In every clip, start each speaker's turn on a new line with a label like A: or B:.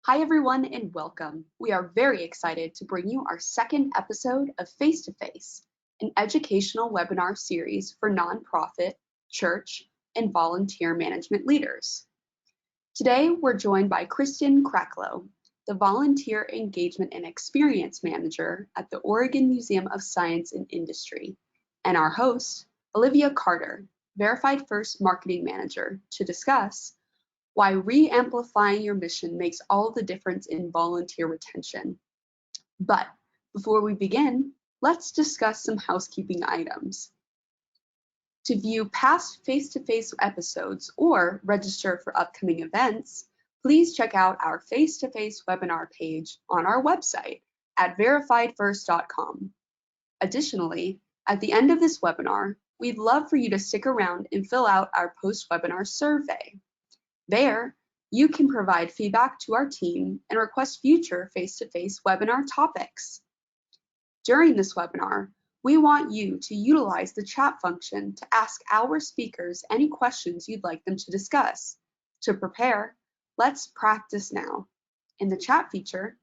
A: Hi everyone and welcome. We are very excited to bring you our second episode of Face to Face, an educational webinar series for nonprofit, church, and volunteer management leaders. Today we're joined by Kristen Kraklow, the Volunteer Engagement and Experience Manager at the Oregon Museum of Science and Industry, and our host, Olivia Carter, Verified First Marketing Manager, to discuss why re-amplifying your mission makes all the difference in volunteer retention. But before we begin, let's discuss some housekeeping items. To view past face-to-face episodes or register for upcoming events, please check out our face-to-face webinar page on our website at verifiedfirst.com. Additionally, at the end of this webinar, we'd love for you to stick around and fill out our post-webinar survey. There, you can provide feedback to our team and request future face-to-face webinar topics. During this webinar, we want you to utilize the chat function to ask our speakers any questions you'd like them to discuss. To prepare, let's practice now. In the chat feature,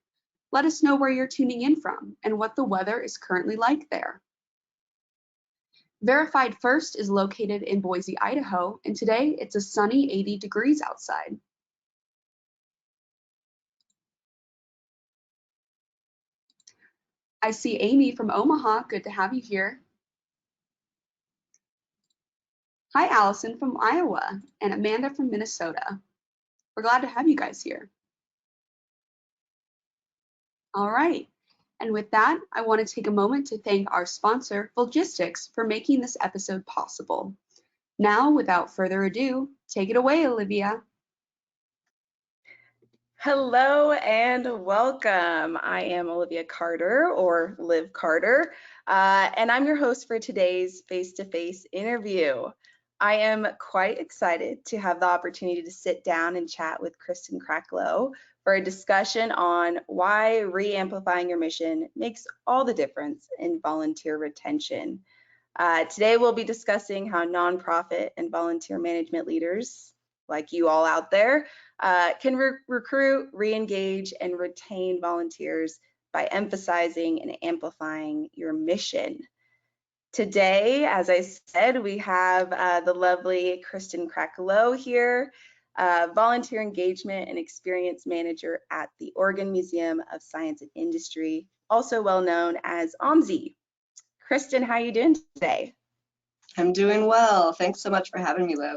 A: let us know where you're tuning in from and what the weather is currently like there. Verified First is located in Boise, Idaho, and today it's a sunny 80 degrees outside. I see Amy from Omaha, good to have you here. Hi, Allison from Iowa, and Amanda from Minnesota. We're glad to have you guys here. All right, and with that, I want to take a moment to thank our sponsor, Logistics, for making this episode possible. Now, without further ado, take it away, Olivia.
B: Hello and welcome. I am Olivia Carter, or Liv Carter, and I'm your host for today's face-to-face interview. I am quite excited to have the opportunity to sit down and chat with Kristen Kraklow for a discussion on why re-amplifying your mission makes all the difference in volunteer retention. Today we'll be discussing how nonprofit and volunteer management leaders, like you all out there, can recruit, re-engage, and retain volunteers by emphasizing and amplifying your mission. Today, as I said, we have the lovely Kristen Kraklow here, Volunteer Engagement and Experience Manager at the Oregon Museum of Science and Industry, also well known as OMSI. Kristen, how are you doing today?
C: I'm doing well. Thanks so much for having me, Liv.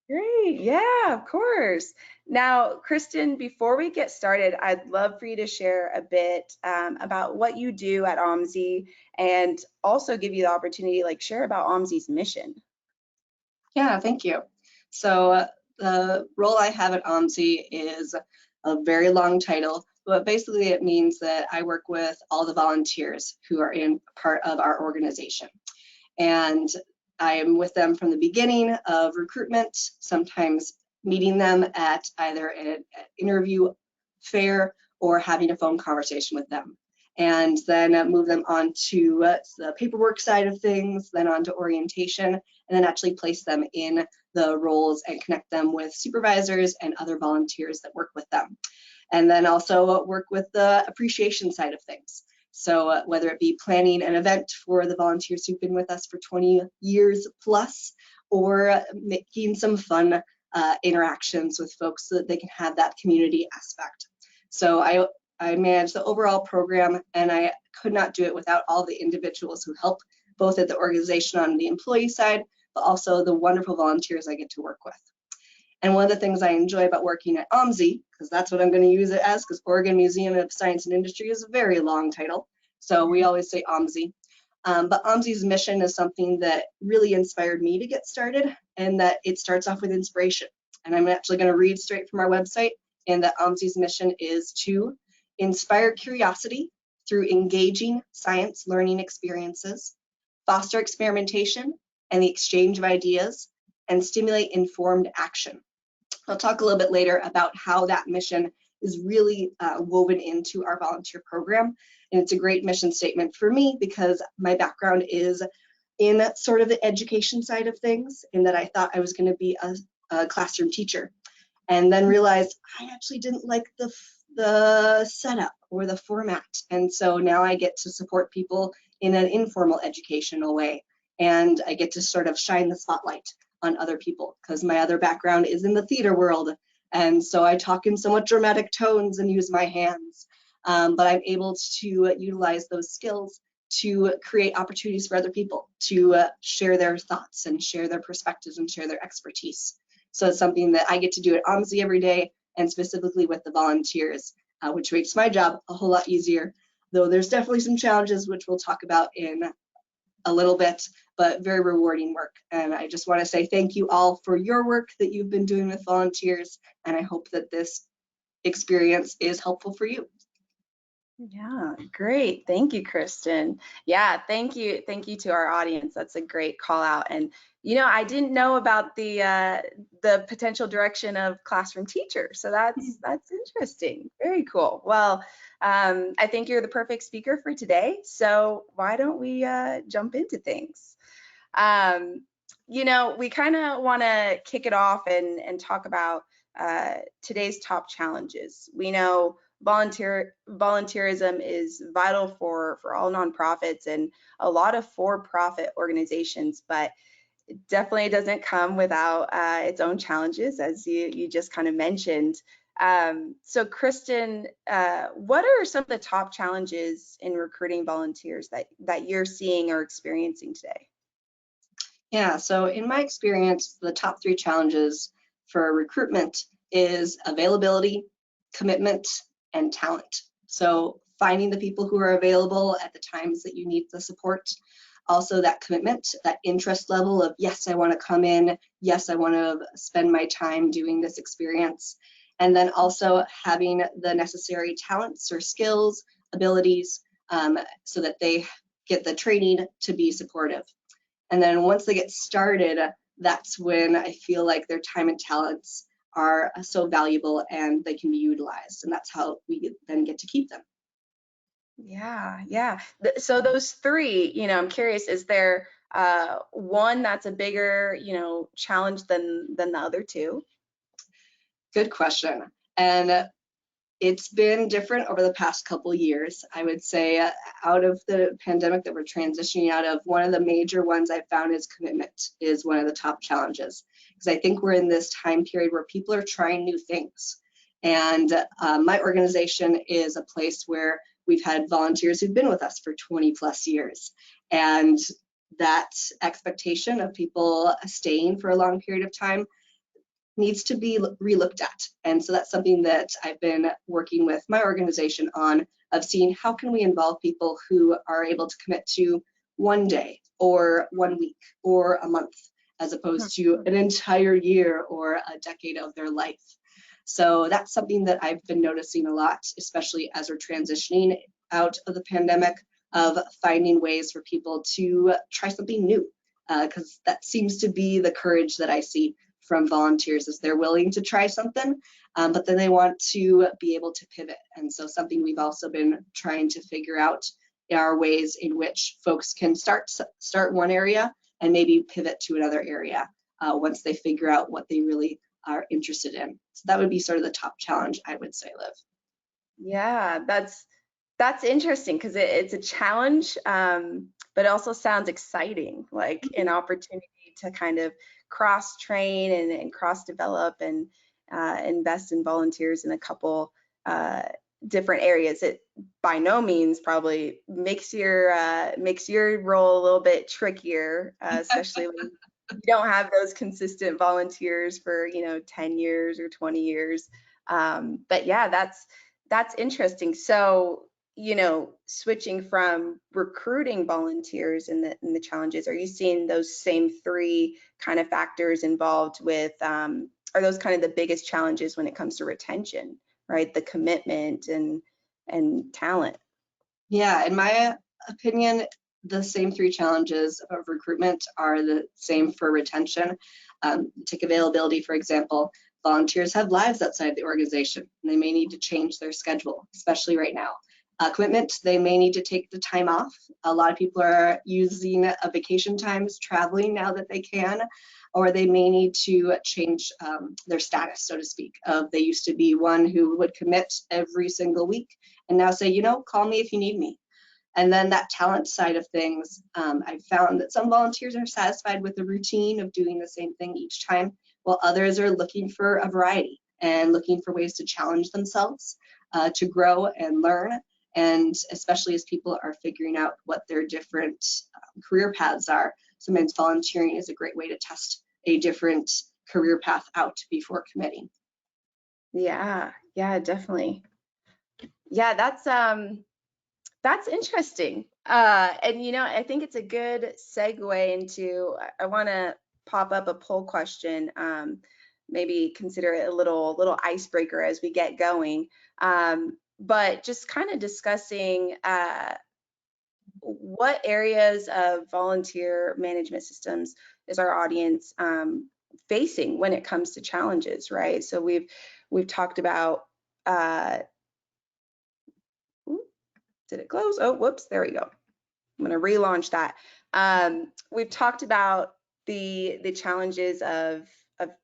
B: Great, yeah, of course. Now, Kristen, before we get started, I'd love for you to share a bit about what you do at OMSI and also give you the opportunity to share about OMSI's mission.
C: Yeah, thank you. So the role I have at OMSI is a very long title, but basically it means that I work with all the volunteers who are in part of our organization. And I am with them from the beginning of recruitment, sometimes meeting them at either an interview fair or having a phone conversation with them. And then move them on to the paperwork side of things, then on to orientation, and then actually place them in the roles and connect them with supervisors and other volunteers that work with them. And then also work with the appreciation side of things. So whether it be planning an event for the volunteers who've been with us for 20 years plus, or making some fun interactions with folks so that they can have that community aspect. So I manage the overall program, and I could not do it without all the individuals who help, both at the organization on the employee side, but also the wonderful volunteers I get to work with. And one of the things I enjoy about working at OMSI, because that's what I'm going to use it as, because Oregon Museum of Science and Industry is a very long title, so we always say OMSI. But OMSI's mission is something that really inspired me to get started, and that it starts off with inspiration. And I'm actually going to read straight from our website, and that OMSI's mission is to inspire curiosity through engaging science learning experiences, foster experimentation and the exchange of ideas, and stimulate informed action. I'll talk a little bit later about how that mission is really woven into our volunteer program. And it's a great mission statement for me because my background is in sort of the education side of things, in that I thought I was going to be a classroom teacher, and then realized I actually didn't like the the setup or the format. And so now I get to support people in an informal educational way. And I get to sort of shine the spotlight on other people because my other background is in the theater world. And so I talk in somewhat dramatic tones and use my hands. But I'm able to utilize those skills to create opportunities for other people to share their thoughts and share their perspectives and share their expertise. So it's something that I get to do at OMSI every day, and specifically with the volunteers, which makes my job a whole lot easier, though there's definitely some challenges which we'll talk about in a little bit, but very rewarding work. And I just want to say thank you all for your work that you've been doing with volunteers, and I hope that this experience is helpful for you.
B: Yeah, great. Thank you, Kristen. Yeah, thank you. Thank you to our audience. That's a great call out. And I didn't know about the potential direction of classroom teacher. So that's interesting. Very cool. Well, I think you're the perfect speaker for today. So why don't we jump into things? We kind of want to kick it off and talk about today's top challenges. We know volunteerism is vital for all nonprofits and a lot of for-profit organizations, but it definitely doesn't come without its own challenges, as you just kind of mentioned. So Kristen, what are some of the top challenges in recruiting volunteers that you're seeing or experiencing today?
C: Yeah, so in my experience, the top 3 challenges for recruitment is availability, commitment, and talent. So finding the people who are available at the times that you need the support. Also that commitment, that interest level of, yes, I want to come in. Yes, I want to spend my time doing this experience. And then also having the necessary talents or skills, abilities, so that they get the training to be supportive. And then once they get started, that's when I feel like their time and talents are so valuable and they can be utilized. And that's how we then get to keep them.
B: Yeah. So those 3, I'm curious, is there one that's a bigger, challenge than the other 2?
C: Good question. And it's been different over the past couple years. I would say out of the pandemic that we're transitioning out of, one of the major ones I've found is commitment is one of the top challenges. Because I think we're in this time period where people are trying new things. And my organization is a place where we've had volunteers who've been with us for 20 plus years. And that expectation of people staying for a long period of time needs to be relooked at. And so that's something that I've been working with my organization on, of seeing how can we involve people who are able to commit to 1 day or 1 week or a month, as opposed to an entire year or a decade of their life. So that's something that I've been noticing a lot, especially as we're transitioning out of the pandemic, of finding ways for people to try something new, because that seems to be the courage that I see from volunteers, is they're willing to try something, but then they want to be able to pivot. And so something we've also been trying to figure out are ways in which folks can start one area and maybe pivot to another area once they figure out what they really are interested in. So that would be sort of the top challenge, I would say, Liv.
B: Yeah, that's interesting because it's a challenge, but it also sounds exciting, like an opportunity to kind of cross train and cross develop and invest in volunteers in a couple different areas. It by no means probably makes your role a little bit trickier, especially when you don't have those consistent volunteers for 10 years or 20 years. But yeah, that's interesting. So switching from recruiting volunteers and the challenges, are you seeing those same 3 kind of factors involved with, are those kind of the biggest challenges when it comes to retention, right? The commitment and talent.
C: Yeah, in my opinion, the same 3 challenges of recruitment are the same for retention. Take availability, for example. Volunteers have lives outside the organization, and they may need to change their schedule, especially right now. Commitment, they may need to take the time off. A lot of people are using vacation times, traveling now that they can. or they may need to change their status, so to speak. They used to be one who would commit every single week and now say, you know, call me if you need me. And then that talent side of things, I found that some volunteers are satisfied with the routine of doing the same thing each time, while others are looking for a variety and looking for ways to challenge themselves, to grow and learn. And especially as people are figuring out what their different career paths are, sometimes volunteering is a great way to test a different career path out before committing.
B: Yeah, definitely. Yeah, that's interesting. And you know, I think it's a good segue into, I want to pop up a poll question. Maybe consider it a little icebreaker as we get going. But just kind of discussing what areas of volunteer management systems is our audience facing when it comes to challenges, right? So we've talked about did it close? Oh, whoops, there we go. I'm going to relaunch that. We've talked about the challenges of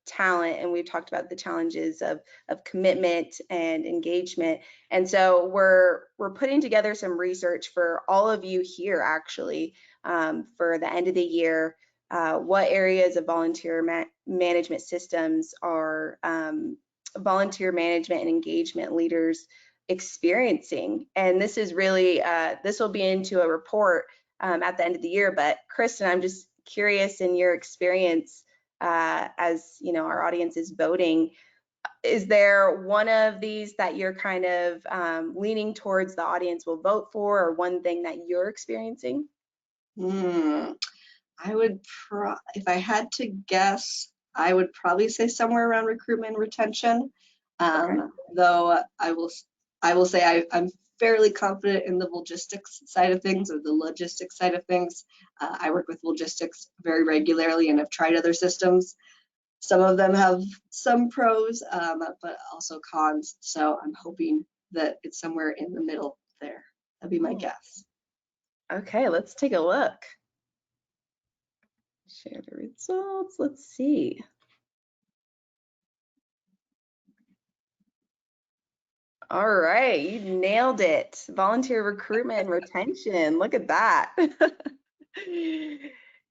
B: talent, and we've talked about the challenges of commitment and engagement. And so we're putting together some research for all of you here, actually, for the end of the year. What areas of volunteer management systems are volunteer management and engagement leaders experiencing? And this is really, this will be into a report at the end of the year. But Kristen, I'm just curious, in your experience, as you know, our audience is voting, is there one of these that you're kind of leaning towards the audience will vote for, or one thing that you're experiencing?
C: I would, if I had to guess, I would probably say somewhere around recruitment and retention.
B: Okay.
C: Though I will say I'm fairly confident in the logistics side of things, or the logistics side of things. I work with logistics very regularly and have tried other systems. Some of them have some pros, but also cons. So I'm hoping that it's somewhere in the middle there. That'd be my guess.
B: Okay, let's take a look. Share the results. Let's see. All right, you nailed it. Volunteer recruitment and retention. Look at that.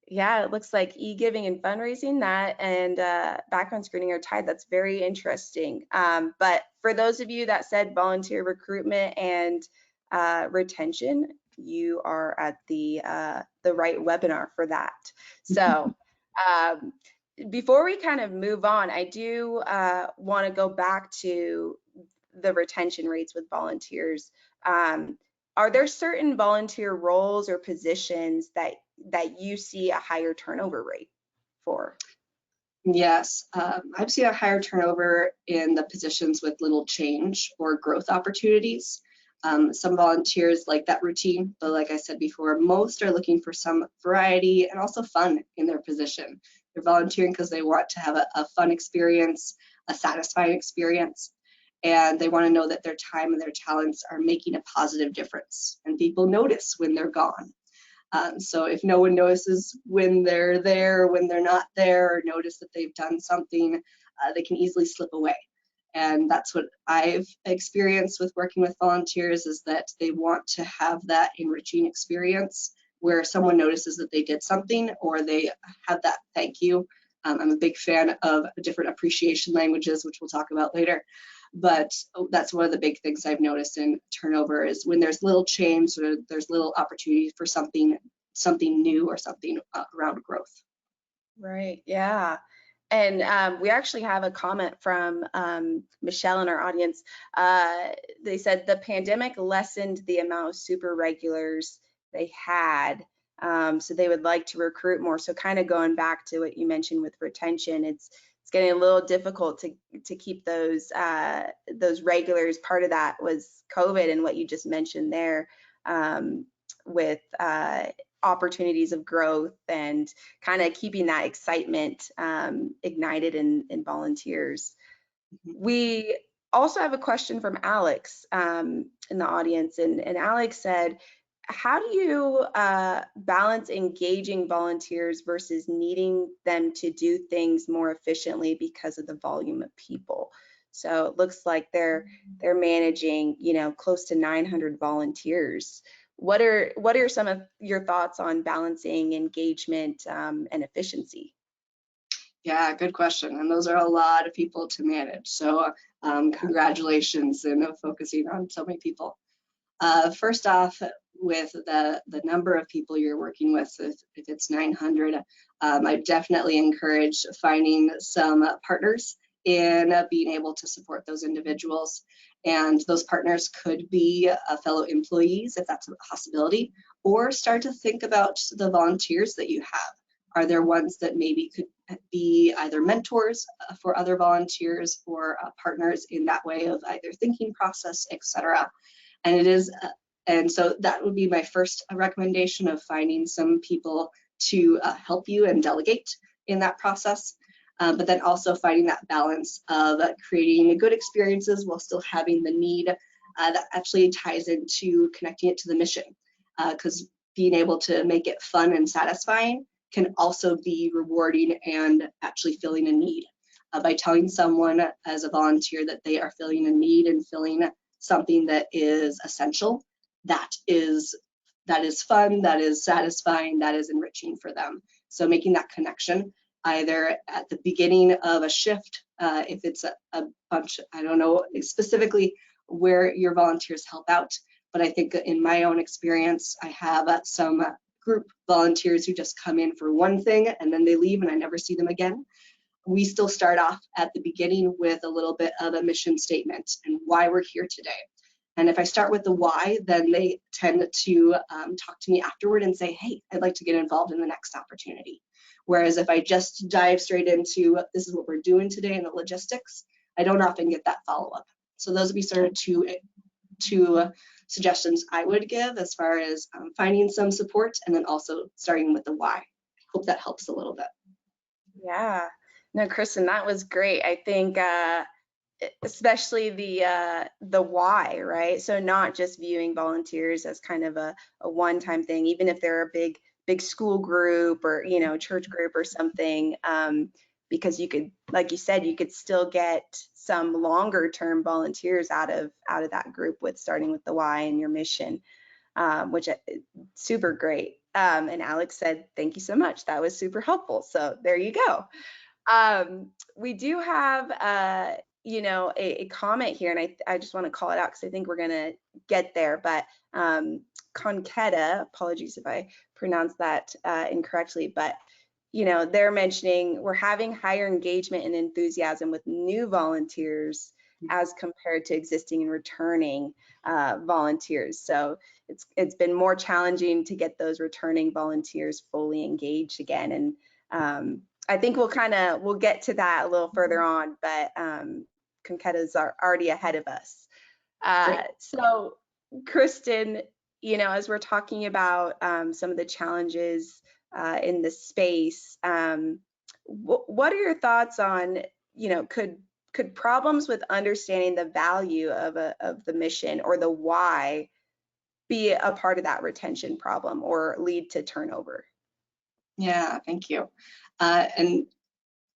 B: Yeah, it looks like e-giving and fundraising, that and background screening are tied. That's very interesting. But for those of you that said volunteer recruitment and retention, you are at the right webinar for that. So before we kind of move on, I do want to go back to the retention rates with volunteers. Are there certain volunteer roles or positions that you see a higher turnover rate for?
C: Yes, I've seen a higher turnover in the positions with little change or growth opportunities. Some volunteers like that routine, but like I said before, most are looking for some variety and also fun in their position. They're volunteering because they want to have a fun experience, a satisfying experience, and they want to know that their time and their talents are making a positive difference, and people notice when they're gone. So if no one notices when they're there, or when they're not there, or notice that they've done something, they can easily slip away. And that's what I've experienced with working with volunteers, is that they want to have that enriching experience where someone notices that they did something, or they have that thank you. I'm a big fan of different appreciation languages, which we'll talk about later. But that's one of the big things I've noticed in turnover, is when there's little change, or there's little opportunity for something new, or something around growth.
B: Right, yeah. And we actually have a comment from Michelle in our audience. They said the pandemic lessened the amount of super regulars they had, so they would like to recruit more. So kind of going back to what you mentioned with retention, it's getting a little difficult to keep those regulars. Part of that was COVID and what you just mentioned there, with opportunities of growth and kind of keeping that excitement ignited in volunteers. We also have a question from Alex in the audience, and Alex said, how do you balance engaging volunteers versus needing them to do things more efficiently because of the volume of people? So it looks like they're managing, close to 900 volunteers. What are some of your thoughts on balancing engagement and efficiency?
C: Yeah, good question. And those are a lot of people to manage. So congratulations in focusing on so many people. First off, with the number of people you're working with, if it's 900, I definitely encourage finding some partners in being able to support those individuals. And those partners could be fellow employees, if that's a possibility, or start to think about the volunteers that you have. Are there ones that maybe could be either mentors for other volunteers or partners in that way of either thinking process, etc. And so that would be my first recommendation, of finding some people to help you and delegate in that process. But then also finding that balance of creating good experiences while still having the need that actually ties into connecting it to the mission. Because being able to make it fun and satisfying can also be rewarding and actually filling a need. By telling someone as a volunteer that they are filling a need and filling something that is essential, that is fun, that is satisfying, that is enriching for them. So making that connection either at the beginning of a shift, if it's a bunch, I don't know specifically where your volunteers help out, but I think in my own experience, I have some group volunteers who just come in for one thing and then they leave and I never see them again. We still start off at the beginning with a little bit of a mission statement and why we're here today. And if I start with the why, then they tend to talk to me afterward and say, hey, I'd like to get involved in the next opportunity. Whereas if I just dive straight into this is what we're doing today in the logistics, I don't often get that follow-up. So those would be sort of two suggestions I would give as far as finding some support and then also starting with the why. Hope that helps a little bit.
B: Yeah, no, Kristen, that was great. I think especially the why, right? So not just viewing volunteers as kind of a one-time thing, even if they're a big school group or church group or something, because you could, like you said, you could still get some longer term volunteers out of that group with starting with the why and your mission, which super great. And Alex said, thank you so much. That was super helpful. So there you go. We do have a comment here, and I just want to call it out because I think we're going to get there. But Conqueta, apologies if I pronounced that incorrectly, but they're mentioning we're having higher engagement and enthusiasm with new volunteers as compared to existing and returning volunteers. So it's been more challenging to get those returning volunteers fully engaged again. And I think we'll get to that a little further on, but Conqueta's are already ahead of us. So Kristen, as we're talking about some of the challenges in the space, what are your thoughts on, could problems with understanding the value of the mission or the why be a part of that retention problem or lead to turnover?
C: Yeah, thank you. And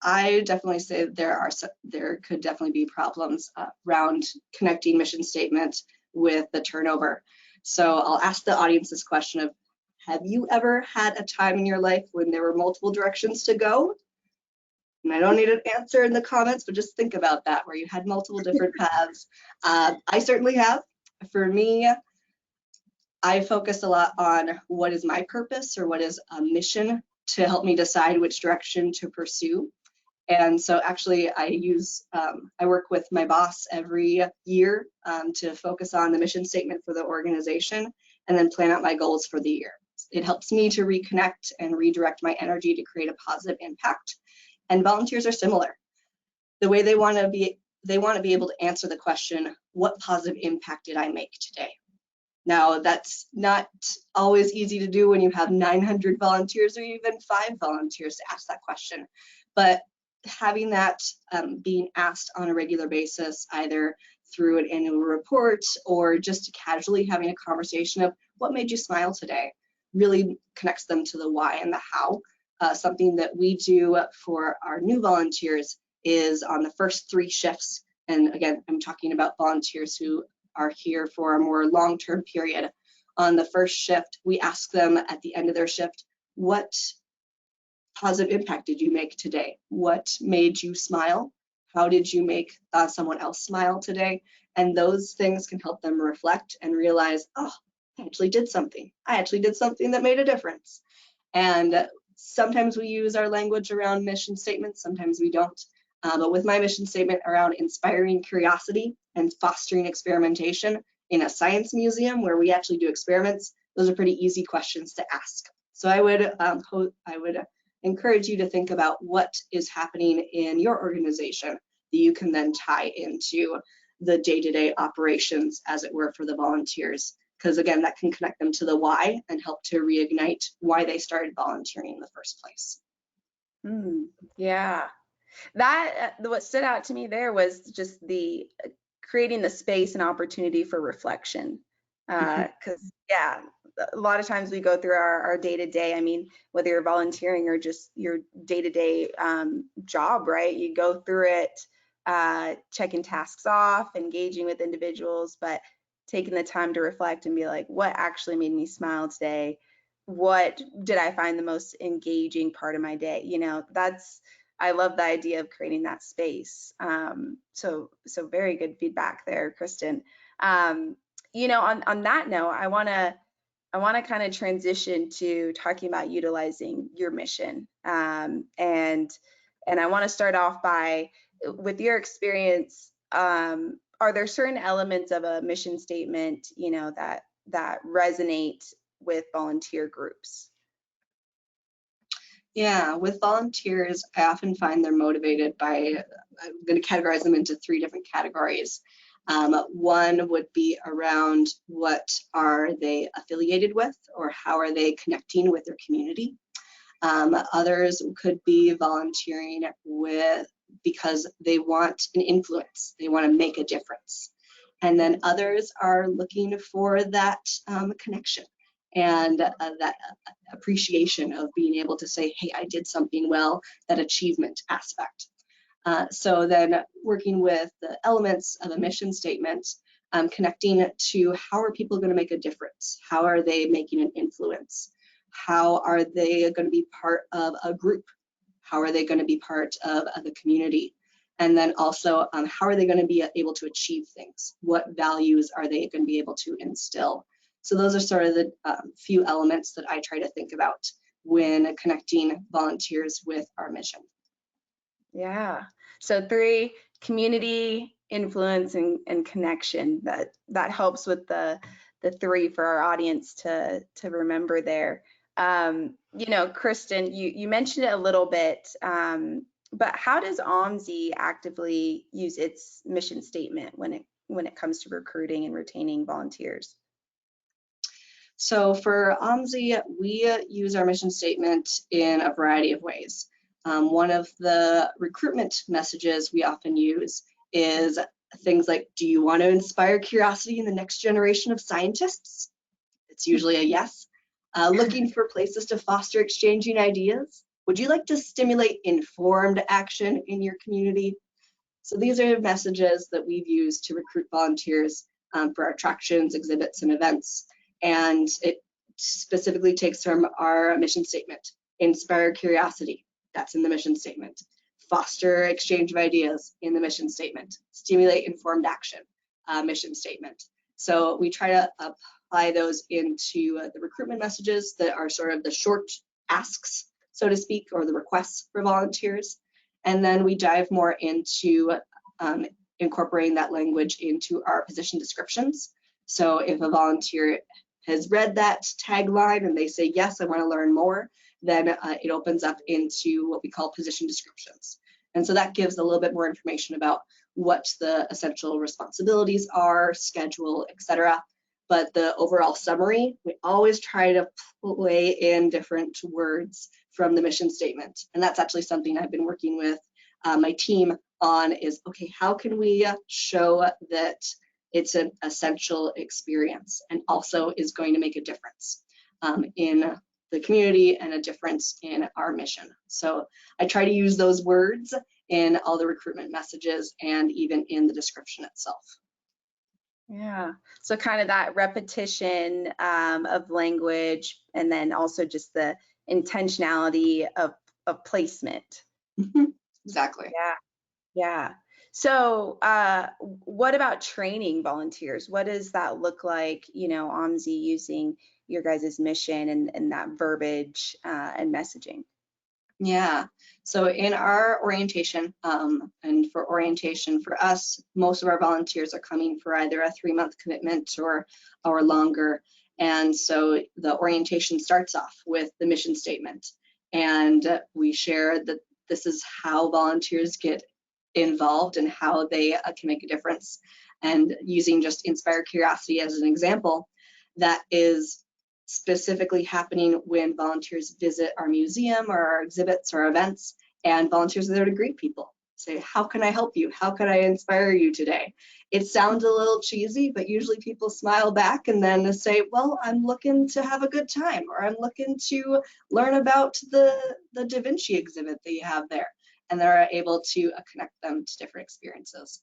C: I definitely say there could definitely be problems around connecting mission statement with the turnover. So I'll ask the audience this question of, have you ever had a time in your life when there were multiple directions to go? And I don't need an answer in the comments, but just think about that, where you had multiple different paths. I certainly have. For me, I focus a lot on what is my purpose or what is a mission to help me decide which direction to pursue. And so actually I work with my boss every year to focus on the mission statement for the organization and then plan out my goals for the year. It helps me to reconnect and redirect my energy to create a positive impact. And volunteers are similar. The way they want to be able to answer the question, what positive impact did I make today? Now, that's not always easy to do when you have 900 volunteers or even 5 volunteers to ask that question. But having that being asked on a regular basis, either through an annual report or just casually having a conversation of what made you smile today, really connects them to the why and the how. Something that we do for our new volunteers is on the first 3 shifts, and again, I'm talking about volunteers who are here for a more long-term period. On the first shift, we ask them at the end of their shift, what positive impact did you make today? What made you smile? How did you make someone else smile today? And those things can help them reflect and realize, oh, I actually did something. I actually did something that made a difference. And sometimes we use our language around mission statements, sometimes we don't. But with my mission statement around inspiring curiosity and fostering experimentation in a science museum where we actually do experiments, those are pretty easy questions to ask. So I would encourage you to think about what is happening in your organization that you can then tie into the day-to-day operations, as it were, for the volunteers. Because again, that can connect them to the why and help to reignite why they started volunteering in the first place.
B: Yeah, that what stood out to me there was just the creating the space and opportunity for reflection. Because yeah, a lot of times we go through our day-to-day, I mean, whether you're volunteering or just your day-to-day job, right? You go through it, checking tasks off, engaging with individuals, but taking the time to reflect and be like, what actually made me smile today? What did I find the most engaging part of my day? You know, I love the idea of creating that space. So very good feedback there, Kristen. You know, on that note, I want to kind of transition to talking about utilizing your mission. And I want to start off by, with your experience, are there certain elements of a mission statement, you know, that resonate with volunteer groups?
C: Yeah, with volunteers, I often find they're motivated by, I'm going to categorize them into 3 different categories. One would be around what are they affiliated with, or how are they connecting with their community. Others could be volunteering because they want an influence, they want to make a difference. And then others are looking for that connection and that appreciation of being able to say, hey, I did something well, that achievement aspect. So then working with the elements of a mission statement, connecting to how are people going to make a difference? How are they making an influence? How are they going to be part of a group? How are they going to be part of the community? And then also, how are they going to be able to achieve things? What values are they going to be able to instill? So those are sort of the few elements that I try to think about when connecting volunteers with our mission.
B: Yeah. So 3, community, influence, and connection. That helps with the 3 for our audience to remember there. You know, Kristen, you mentioned it a little bit, but how does OMSI actively use its mission statement when it comes to recruiting and retaining volunteers?
C: So for OMSI, we use our mission statement in a variety of ways. One of the recruitment messages we often use is things like, do you want to inspire curiosity in the next generation of scientists? It's usually a yes. Looking for places to foster exchanging ideas? Would you like to stimulate informed action in your community? So these are messages that we've used to recruit volunteers for our attractions, exhibits, and events. And it specifically takes from our mission statement. Inspire curiosity, that's in the mission statement. Foster exchange of ideas, in the mission statement. Stimulate informed action, mission statement. So we try to apply those into the recruitment messages that are sort of the short asks, so to speak, or the requests for volunteers. And then we dive more into incorporating that language into our position descriptions. So if a volunteer has read that tagline and they say, yes, I want to learn more, then it opens up into what we call position descriptions. And so that gives a little bit more information about what the essential responsibilities are, schedule, etc. But the overall summary, we always try to play in different words from the mission statement. And that's actually something I've been working with my team on is, okay, how can we show that it's an essential experience and also is going to make a difference in the community and a difference in our mission. So I try to use those words in all the recruitment messages and even in the description itself.
B: Yeah, so kind of that repetition of language, and then also just the intentionality of placement.
C: Exactly.
B: Yeah, yeah. So what about training volunteers? What does that look like, you know, OMSI using your guys' mission and that verbiage and messaging?
C: Yeah, so in our orientation, and for orientation for us, most of our volunteers are coming for either a 3-month commitment or longer. And so the orientation starts off with the mission statement. And we share that this is how volunteers get involved and how they can make a difference. And using just Inspire Curiosity as an example, that is specifically happening when volunteers visit our museum or our exhibits or events, and volunteers are there to greet people. Say, how can I help you? How can I inspire you today? It sounds a little cheesy, but usually people smile back and then say, well, I'm looking to have a good time, or I'm looking to learn about the Da Vinci exhibit that you have there. And they're able to connect them to different experiences.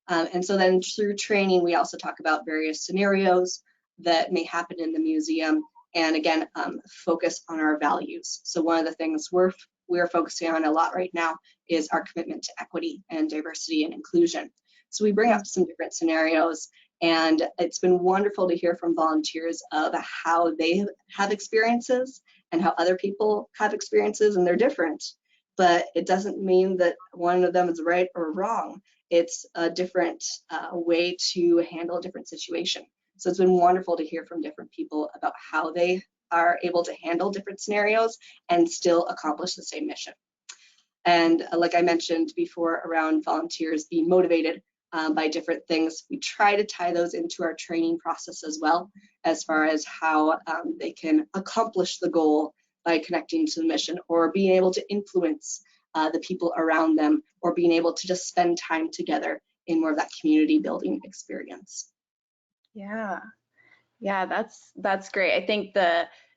C: And so then through training, we also talk about various scenarios that may happen in the museum, and again, focus on our values. So one of the things we're focusing on a lot right now is our commitment to equity and diversity and inclusion. So we bring up some different scenarios, and it's been wonderful to hear from volunteers of how they have experiences and how other people have experiences, and they're different. But it doesn't mean that one of them is right or wrong. It's a different way to handle a different situation. So it's been wonderful to hear from different people about how they are able to handle different scenarios and still accomplish the same mission. And like I mentioned before around volunteers being motivated by different things, we try to tie those into our training process as well, as far as how they can accomplish the goal by connecting to the mission, or being able to influence the people around them, or being able to just spend time together in more of that community building experience.
B: Yeah, yeah, that's great. I think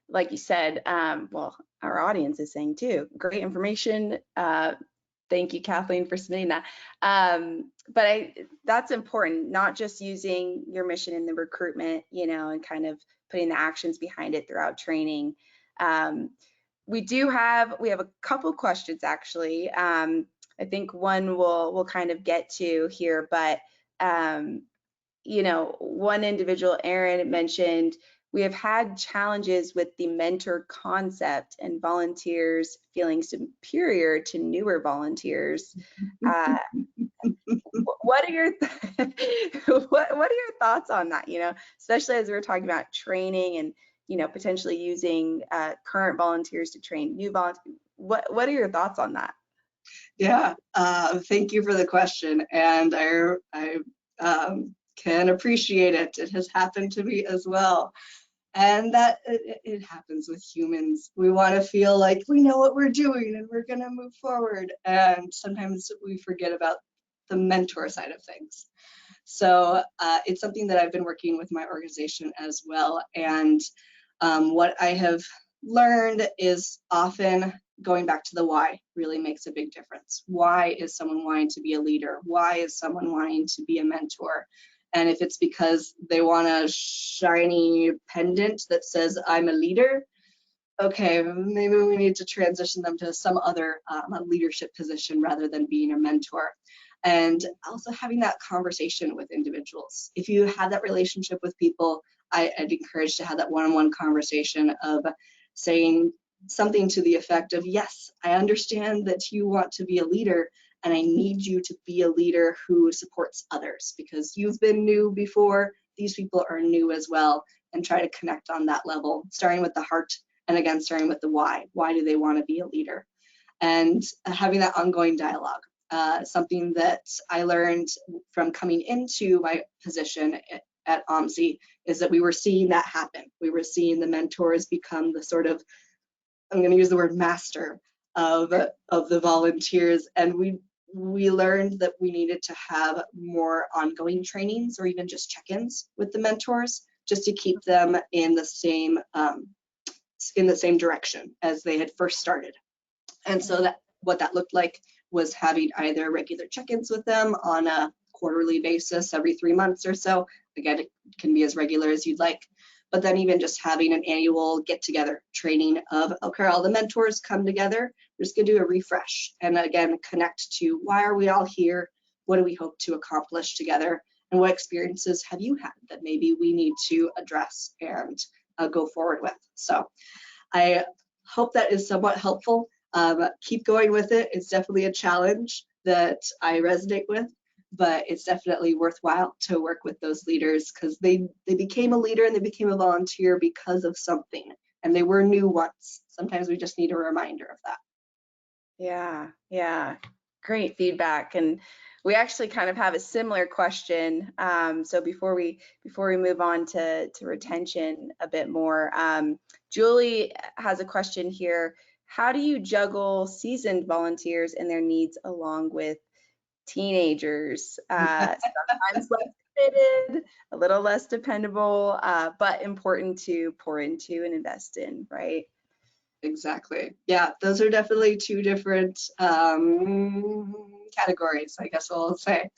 B: like you said, well, our audience is saying too, great information. Thank you, Kathleen, for submitting that. But that's important, not just using your mission in the recruitment, you know, and kind of putting the actions behind it throughout training. We have a couple questions actually. I think one we'll kind of get to here, but you know, one individual, Aaron, mentioned we have had challenges with the mentor concept and volunteers feeling superior to newer volunteers. What are your what are your thoughts on that? You know, especially as we're talking about training and, you know, potentially using current volunteers to train new volunteers. What are your thoughts on that?
C: Yeah, thank you for the question, and I can appreciate it. It has happened to me as well, and that it happens with humans. We want to feel like we know what we're doing and we're going to move forward, and sometimes we forget about the mentor side of things. So it's something that I've been working with my organization as well, and what I have learned is often going back to the why really makes a big difference. Why is someone wanting to be a leader? Why is someone wanting to be a mentor? And if it's because they want a shiny pendant that says I'm a leader, okay, maybe we need to transition them to some other leadership position rather than being a mentor. And also having that conversation with individuals. If you have that relationship with people, I'd encourage to have that one-on-one conversation of saying something to the effect of, yes, I understand that you want to be a leader, and I need you to be a leader who supports others because you've been new before, these people are new as well, and try to connect on that level, starting with the heart, and again, starting with the why. Why do they want to be a leader? And having that ongoing dialogue. Something that I learned from coming into my position at OMSI is that we were seeing that happen. We were seeing the mentors become the sort of, I'm going to use the word master of the volunteers, and we we learned that we needed to have more ongoing trainings or even just check-ins with the mentors, just to keep them in the same direction as they had first started. And so that what that looked like was having either regular check-ins with them on a quarterly basis every 3 months or so. Again, it can be as regular as you'd like. But then even just having an annual get-together training of, okay, all the mentors come together, we're just gonna do a refresh. And again, connect to why are we all here? What do we hope to accomplish together? And what experiences have you had that maybe we need to address and go forward with? So I hope that is somewhat helpful. Keep going with it. It's definitely a challenge that I resonate with, but it's definitely worthwhile to work with those leaders, because they became a leader and they became a volunteer because of something, and they were new once. Sometimes we just need a reminder of that.
B: Yeah, great feedback. And we actually kind of have a similar question. So before we move on to retention a bit more, Julie has a question here. How do you juggle seasoned volunteers and their needs along with teenagers? Sometimes less committed, a little less dependable, but important to pour into and invest in, right?
C: Exactly. Yeah, those are definitely two different categories, I guess I'll say.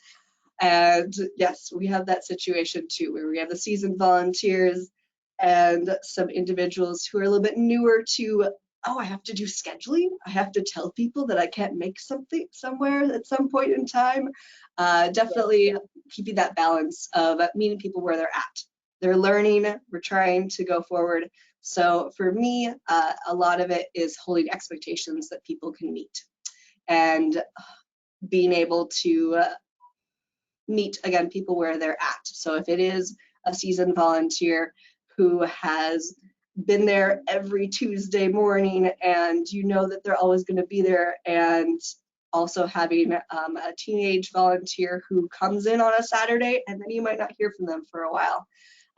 C: And yes, we have that situation too, where we have the seasoned volunteers and some individuals who are a little bit newer to, oh, I have to do scheduling. I have to tell people that I can't make something somewhere at some point in time. Definitely keeping that balance of meeting people where they're at. They're learning, we're trying to go forward. So for me, a lot of it is holding expectations that people can meet, and being able to meet, again, people where they're at. So if it is a seasoned volunteer who has been there every Tuesday morning and you know that they're always going to be there, and also having a teenage volunteer who comes in on a Saturday and then you might not hear from them for a while.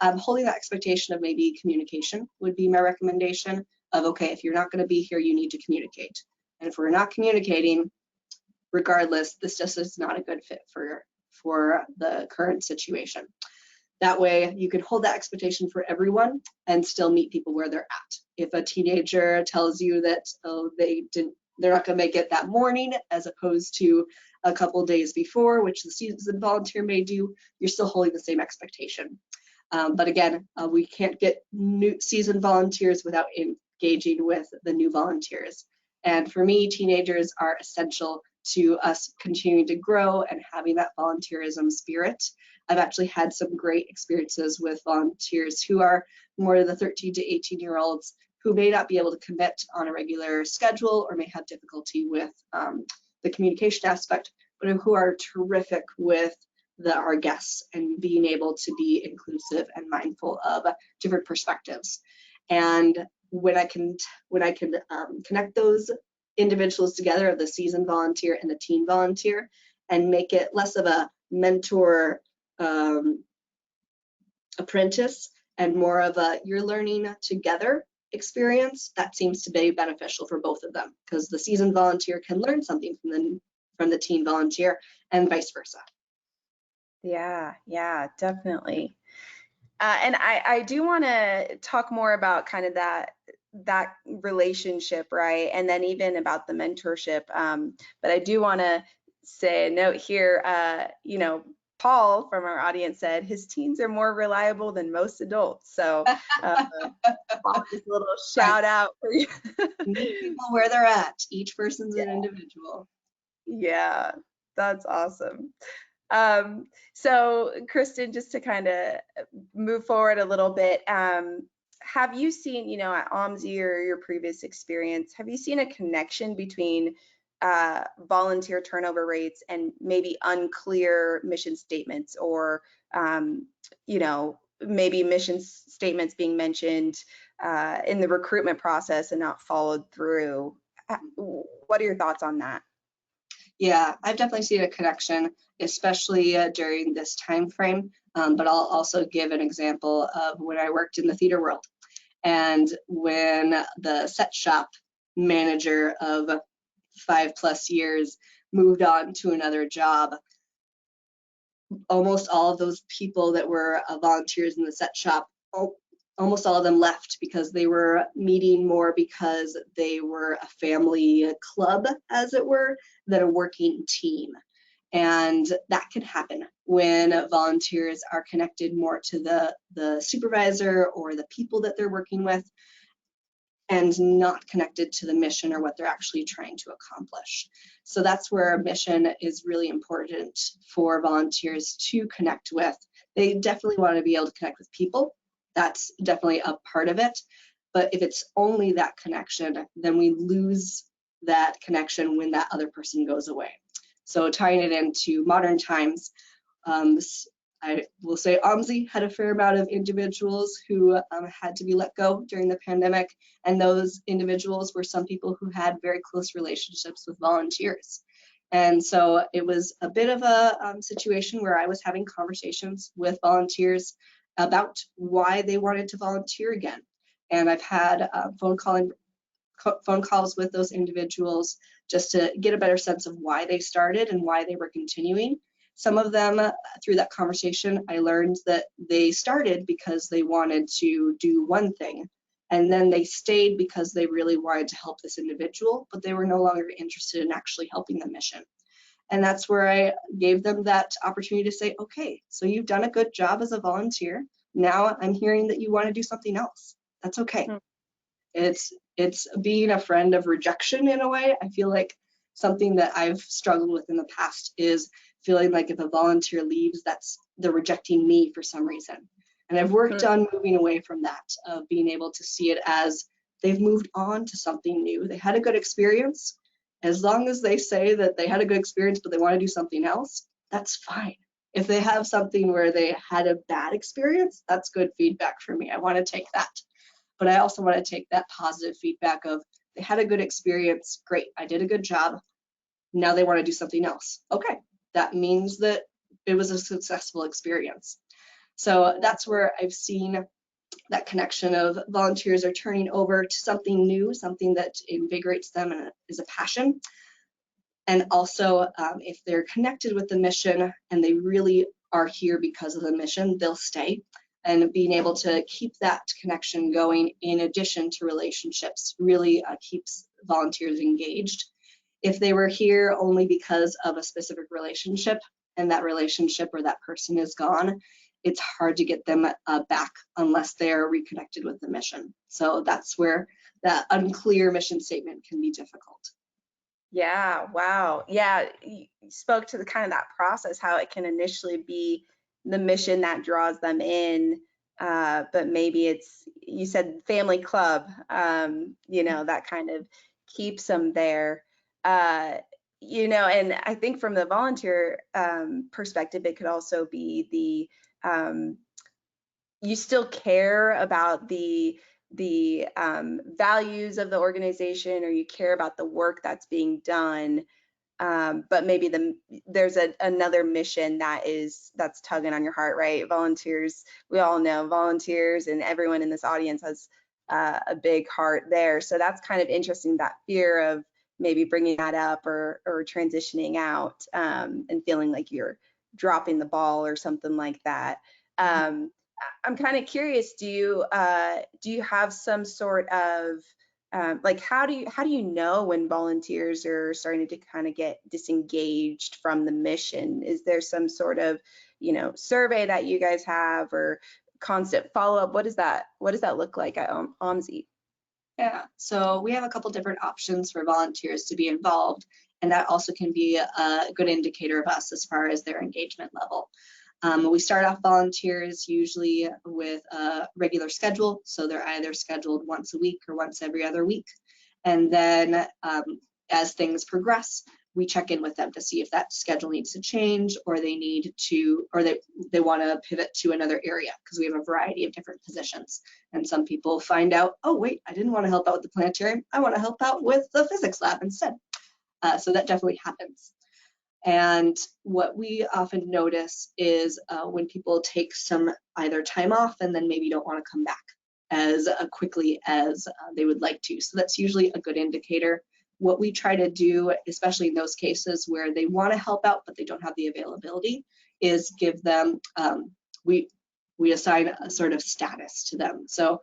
C: Holding that expectation of maybe communication would be my recommendation of, okay, if you're not going to be here, you need to communicate. And if we're not communicating, regardless, this just is not a good fit for the current situation. That way you can hold that expectation for everyone and still meet people where they're at. If a teenager tells you that, oh, they're not going to make it that morning as opposed to a couple days before, which the seasoned volunteer may do, you're still holding the same expectation. But again, we can't get new seasoned volunteers without engaging with the new volunteers. And for me, teenagers are essential to us continuing to grow and having that volunteerism spirit. I've actually had some great experiences with volunteers who are more the 13 to 18-year-olds who may not be able to commit on a regular schedule or may have difficulty with the communication aspect, but who are terrific with our guests and being able to be inclusive and mindful of different perspectives. And when I can connect those individuals together, the seasoned volunteer and the teen volunteer, and make it less of a mentor apprentice and more of a you're learning together experience, that seems to be beneficial for both of them, because the seasoned volunteer can learn something from the teen volunteer and vice versa.
B: Yeah, definitely. And I do want to talk more about kind of that relationship, right? And then even about the mentorship. But I do want to say a note here, Paul from our audience said his teens are more reliable than most adults. So just a little shout out for you.
C: Meet people where they're at. Each person's an individual.
B: Yeah, that's awesome. So Kristen, just to kind of move forward a little bit, have you seen, at OMSI or your previous experience, have you seen a connection between volunteer turnover rates and maybe unclear mission statements, or, maybe mission statements being mentioned in the recruitment process and not followed through? What are your thoughts on that?
C: Yeah, I've definitely seen a connection, especially during this time frame. But I'll also give an example of when I worked in the theater world, and when the set shop manager of 5+ years moved on to another job. Almost all of those people that were volunteers in the set shop, almost all of them left because they were meeting more because they were a family club, as it were, than a working team. And that can happen when volunteers are connected more to the supervisor or the people that they're working with, and not connected to the mission or what they're actually trying to accomplish. So that's where a mission is really important for volunteers to connect with. They definitely want to be able to connect with people. That's definitely a part of it. But if it's only that connection, then we lose that connection when that other person goes away. So tying it into modern times, I will say OMSI had a fair amount of individuals who had to be let go during the pandemic, and those individuals were some people who had very close relationships with volunteers. And so it was a bit of a situation where I was having conversations with volunteers about why they wanted to volunteer again. And I've had phone calls with those individuals just to get a better sense of why they started and why they were continuing. Some of them, through that conversation, I learned that they started because they wanted to do one thing, and then they stayed because they really wanted to help this individual, but they were no longer interested in actually helping the mission. And that's where I gave them that opportunity to say, okay, so you've done a good job as a volunteer. Now I'm hearing that you want to do something else. That's okay. It's being a friend of rejection in a way. I feel like something that I've struggled with in the past is feeling like if a volunteer leaves, they're rejecting me for some reason. And I've worked on moving away from that, of being able to see it as they've moved on to something new. They had a good experience. As long as they say that they had a good experience, but they want to do something else, that's fine. If they have something where they had a bad experience, that's good feedback for me. I want to take that. But I also want to take that positive feedback of they had a good experience. Great, I did a good job. Now they want to do something else. Okay, that means that it was a successful experience. So that's where I've seen that connection of volunteers are turning over to something new, something that invigorates them and is a passion. And also, if they're connected with the mission and they really are here because of the mission, they'll stay. And being able to keep that connection going in addition to relationships really keeps volunteers engaged. If they were here only because of a specific relationship and that relationship or that person is gone, it's hard to get them back unless they're reconnected with the mission. So that's where that unclear mission statement can be difficult.
B: Yeah, wow. Yeah, you spoke to the kind of that process, how it can initially be the mission that draws them in, but maybe it's, you said family club, that kind of keeps them there. And I think from the volunteer perspective, it could also be you still care about the values of the organization, or you care about the work that's being done, but maybe there's another mission that's tugging on your heart, right? Volunteers, we all know volunteers, and everyone in this audience has a big heart there. So that's kind of interesting, that fear of maybe bringing that up or transitioning out, and feeling like you're dropping the ball or something like that. I'm kind of curious, do you have some sort of like, how do you know when volunteers are starting to kind of get disengaged from the mission? Is there some sort of survey that you guys have, or constant follow-up? What does that look like at OMSI?
C: Yeah, so we have a couple different options for volunteers to be involved, and that also can be a good indicator of us as far as their engagement level. We start off volunteers usually with a regular schedule, so they're either scheduled once a week or once every other week. And then as things progress, we check in with them to see if that schedule needs to change, or they want to pivot to another area, because we have a variety of different positions. And some people find out, oh wait, I didn't want to help out with the planetarium, I want to help out with the physics lab instead. So that definitely happens. And what we often notice is when people take some either time off and then maybe don't want to come back as quickly as they would like to. So that's usually a good indicator what we try to do, especially in those cases where they want to help out but they don't have the availability, is give them, we assign a sort of status to them. So,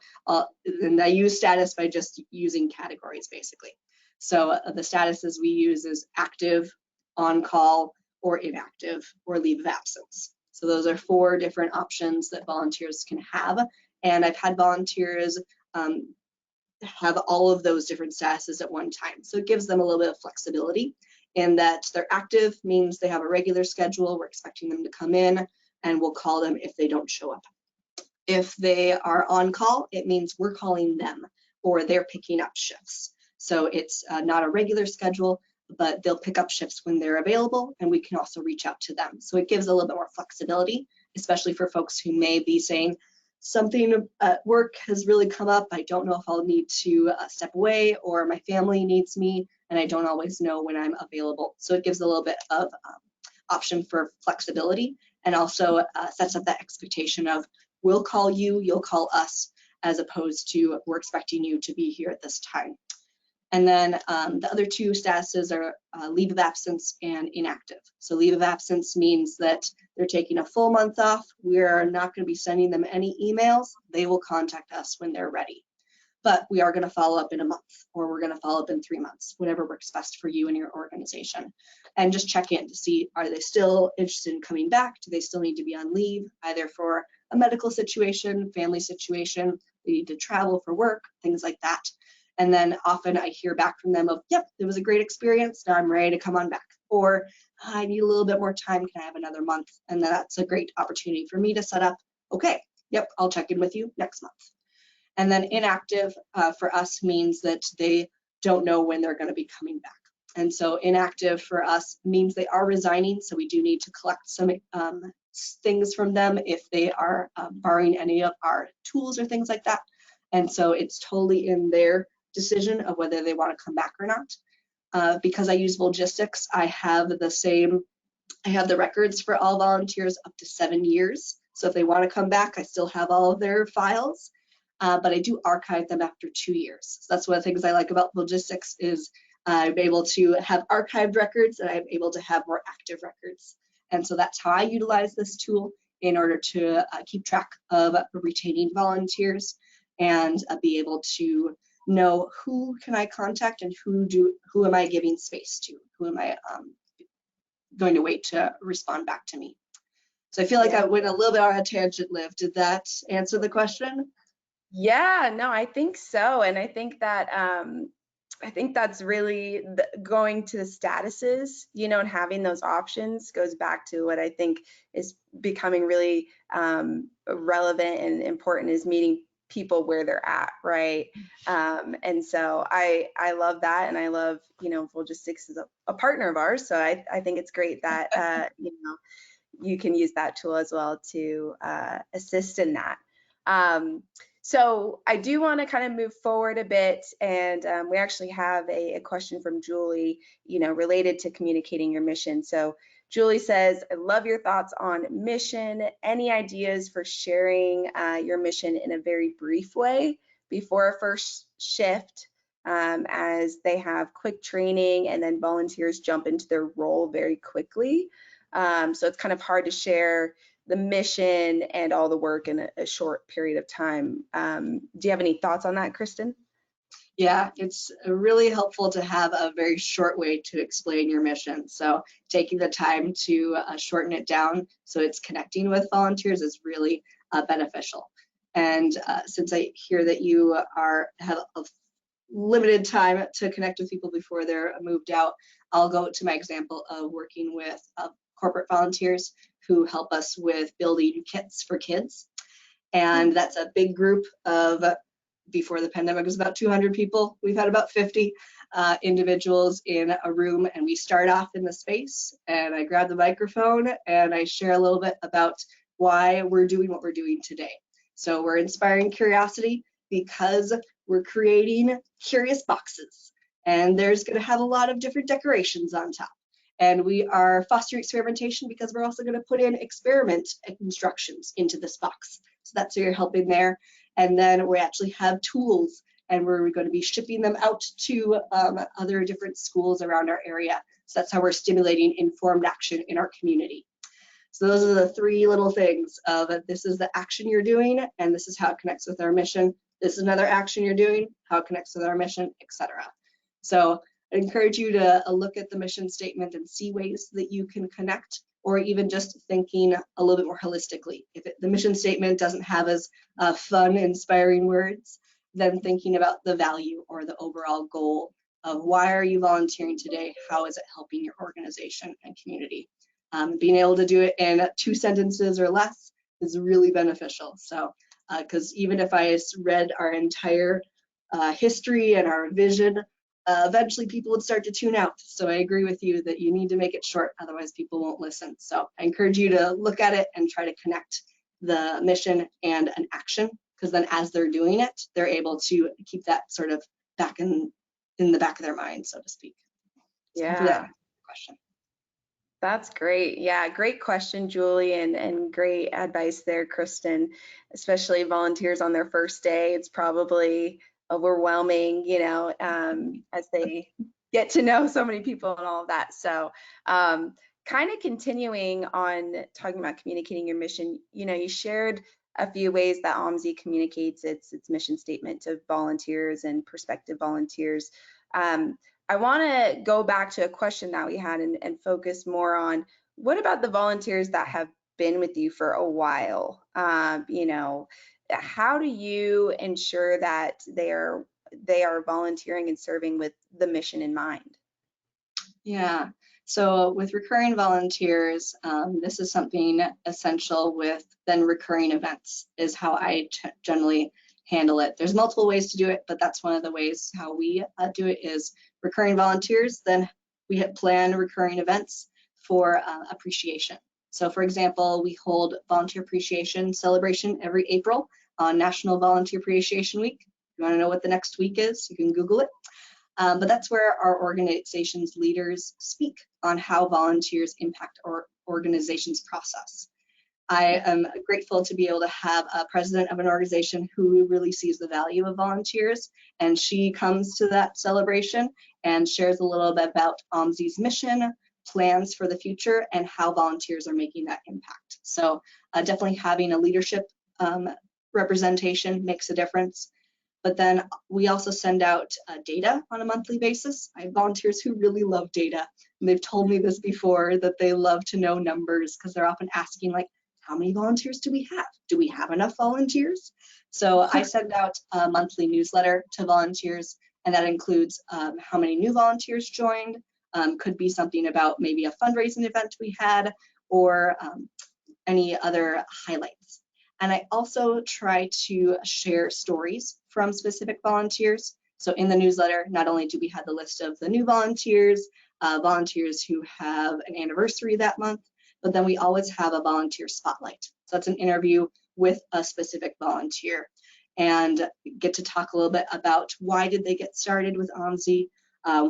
C: and I use status by just using categories basically. So the statuses we use is active, on call, or inactive, or leave of absence. So those are 4 different options that volunteers can have. And I've had volunteers have all of those different statuses at one time. So it gives them a little bit of flexibility in that they're active means they have a regular schedule. We're expecting them to come in, and we'll call them if they don't show up. If they are on call, it means we're calling them or they're picking up shifts. So it's not a regular schedule, but they'll pick up shifts when they're available, and we can also reach out to them. So it gives a little bit more flexibility, especially for folks who may be saying, something at work has really come up. I don't know if I'll need to step away, or my family needs me, and I don't always know when I'm available. So it gives a little bit of option for flexibility, and also sets up that expectation of we'll call you, you'll call us, as opposed to we're expecting you to be here at this time. And then the other 2 statuses are leave of absence and inactive. So leave of absence means that they're taking a full month off. We're not going to be sending them any emails. They will contact us when they're ready. But we are going to follow up in a month, or we're going to follow up in 3 months, whatever works best for you and your organization. And just check in to see, are they still interested in coming back? Do they still need to be on leave, either for a medical situation, family situation, they need to travel for work, things like that. And then often I hear back from them of, yep, it was a great experience, now I'm ready to come on back. Or I need a little bit more time, can I have another month? And that's a great opportunity for me to set up, okay, yep, I'll check in with you next month. And then inactive for us means that they don't know when they're going to be coming back. And so inactive for us means they are resigning, so we do need to collect some things from them if they are borrowing any of our tools or things like that. And so it's totally in their decision of whether they want to come back or not. Because I use Logistics, I have the records for all volunteers up to 7 years. So if they want to come back, I still have all of their files, but I do archive them after 2 years. So that's one of the things I like about Logistics is I'm able to have archived records, and I'm able to have more active records. And so that's how I utilize this tool in order to keep track of retaining volunteers and be able to know who can I contact and who am I giving space to, who am I going to wait to respond back to me. So I feel like I went a little bit on a tangent, Liv. Did that answer the question?
B: Yeah, no, I think so. And I think that that's really going to the statuses, you know, and having those options goes back to what I think is becoming really relevant and important, is meeting people where they're at, right? And so I love that, and I love, you know, Logistics is a partner of ours, so I think it's great that you know, you can use that tool as well to assist in that. So I do want to kind of move forward a bit, and we actually have a question from Julie, you know, related to communicating your mission. So Julie says, I love your thoughts on mission. Any ideas for sharing your mission in a very brief way before a first shift, as they have quick training and then volunteers jump into their role very quickly. So it's kind of hard to share the mission and all the work in a short period of time. Do you have any thoughts on that, Kristen?
C: Yeah, it's really helpful to have a very short way to explain your mission. So taking the time to shorten it down so it's connecting with volunteers is really beneficial. And since I hear that you have a limited time to connect with people before they're moved out, I'll go to my example of working with corporate volunteers who help us with building kits for kids. And that's a big group of, before the pandemic, it was about 200 people. We've had about 50 individuals in a room, and we start off in the space, and I grab the microphone and I share a little bit about why we're doing what we're doing today. So we're inspiring curiosity because we're creating curious boxes, and there's going to have a lot of different decorations on top. And we are fostering experimentation because we're also going to put in experiment instructions into this box. So that's where you're helping there. And then we actually have tools and we're going to be shipping them out to other different schools around our area. So that's how we're stimulating informed action in our community. So those are the three little things of this is the action you're doing, and this is how it connects with our mission. This is another action you're doing, how it connects with our mission, etc. So I encourage you to look at the mission statement and see ways that you can connect, or even just thinking a little bit more holistically. If the mission statement doesn't have as fun, inspiring words, then thinking about the value or the overall goal of why are you volunteering today? How is it helping your organization and community? Being able to do it in 2 sentences or less is really beneficial. So, because even if I read our entire history and our vision, eventually people would start to tune out. So I agree with you that you need to make it short, otherwise people won't listen. So I encourage you to look at it and try to connect the mission and an action, because then as they're doing it, they're able to keep that sort of back in the back of their mind, so to speak. So hopefully that answers the question.
B: That's great. Yeah, great question, Julie, and great advice there, Kristen. Especially volunteers on their first day, it's probably overwhelming, as they get to know so many people and all of that. So kind of continuing on talking about communicating your mission, you shared a few ways that OMSI communicates its mission statement to volunteers and prospective volunteers. I want to go back to a question that we had and focus more on what about the volunteers that have been with you for a while? How do you ensure that they are volunteering and serving with the mission in mind?
C: Yeah, so with recurring volunteers, this is something essential with then recurring events is how I generally handle it. There's multiple ways to do it, but that's one of the ways how we do it is recurring volunteers. Then we plan recurring events for appreciation. So for example, we hold volunteer appreciation celebration every April on National Volunteer Appreciation Week. If you want to know what the next week is, you can Google it. But that's where our organization's leaders speak on how volunteers impact our organization's process. I am grateful to be able to have a president of an organization who really sees the value of volunteers, and she comes to that celebration and shares a little bit about OMSI's mission, plans for the future, and how volunteers are making that impact. So definitely having a leadership representation makes a difference. But then we also send out data on a monthly basis. I have volunteers who really love data, and they've told me this before, that they love to know numbers because they're often asking, like, how many volunteers do we have? Do we have enough volunteers? So I send out a monthly newsletter to volunteers, and that includes how many new volunteers joined, could be something about maybe a fundraising event we had, or any other highlights. And I also try to share stories from specific volunteers. So in the newsletter, not only do we have the list of the new volunteers, volunteers who have an anniversary that month, but then we always have a volunteer spotlight. So that's an interview with a specific volunteer, and get to talk a little bit about why did they get started with OMSI,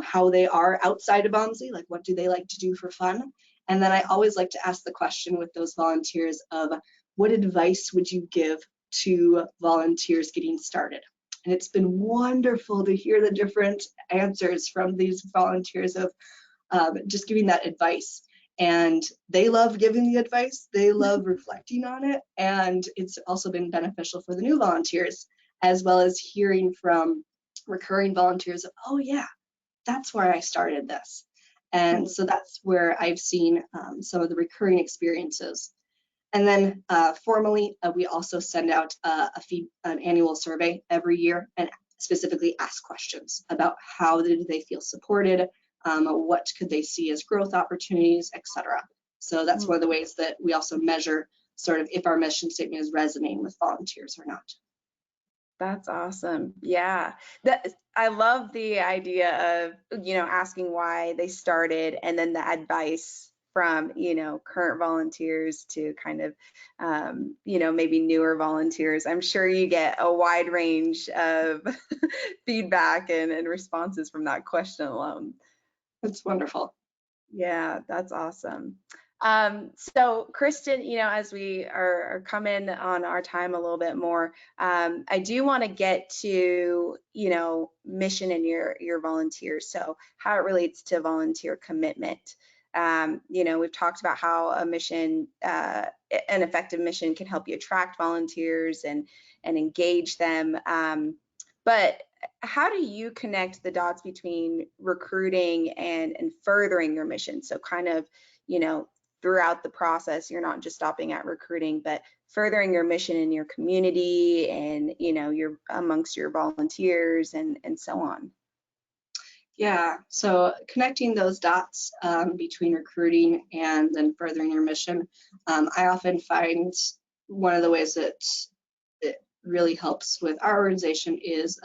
C: how they are outside of OMSI, like what do they like to do for fun. And then I always like to ask the question with those volunteers of what advice would you give to volunteers getting started? And it's been wonderful to hear the different answers from these volunteers of just giving that advice. And they love giving the advice, they love reflecting on it, and it's also been beneficial for the new volunteers, as well as hearing from recurring volunteers of, oh yeah, that's where I started this. And so that's where I've seen some of the recurring experiences. And then formally, we also send out an annual survey every year and specifically ask questions about how did they feel supported, what could they see as growth opportunities, etc. So that's one of the ways that we also measure sort of if our mission statement is resonating with volunteers or not.
B: That's awesome. Yeah, I love the idea of, asking why they started, and then the advice from, current volunteers to kind of, maybe newer volunteers. I'm sure you get a wide range of feedback and responses from that question alone.
C: That's wonderful.
B: Yeah, that's awesome. So Kristen, as we are coming on our time a little bit more, I do want to get to, mission and your volunteers. So how it relates to volunteer commitment. We've talked about how a mission, an effective mission can help you attract volunteers and engage them. But how do you connect the dots between recruiting and furthering your mission? So kind of, throughout the process, you're not just stopping at recruiting, but furthering your mission in your community and, you're amongst your volunteers and so on.
C: Yeah, so connecting those dots between recruiting and then furthering your mission, I often find one of the ways that it really helps with our organization is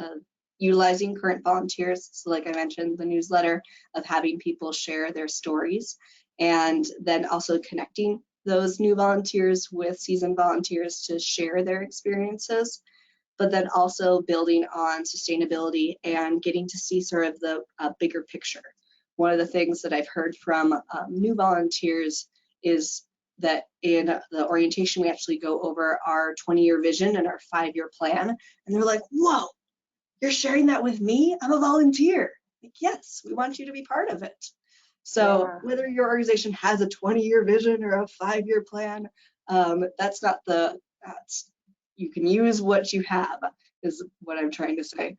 C: utilizing current volunteers. So like I mentioned, the newsletter of having people share their stories, and then also connecting those new volunteers with seasoned volunteers to share their experiences, but then also building on sustainability and getting to see sort of the bigger picture. One of the things that I've heard from new volunteers is that in the orientation, we actually go over our 20-year vision and our 5-year plan, and they're like, whoa, you're sharing that with me? I'm a volunteer. Like, yes, we want you to be part of it. So
B: Yeah.
C: whether your organization has a 20-year vision or a 5-year plan, that's not you can use what you have, is what I'm trying to say.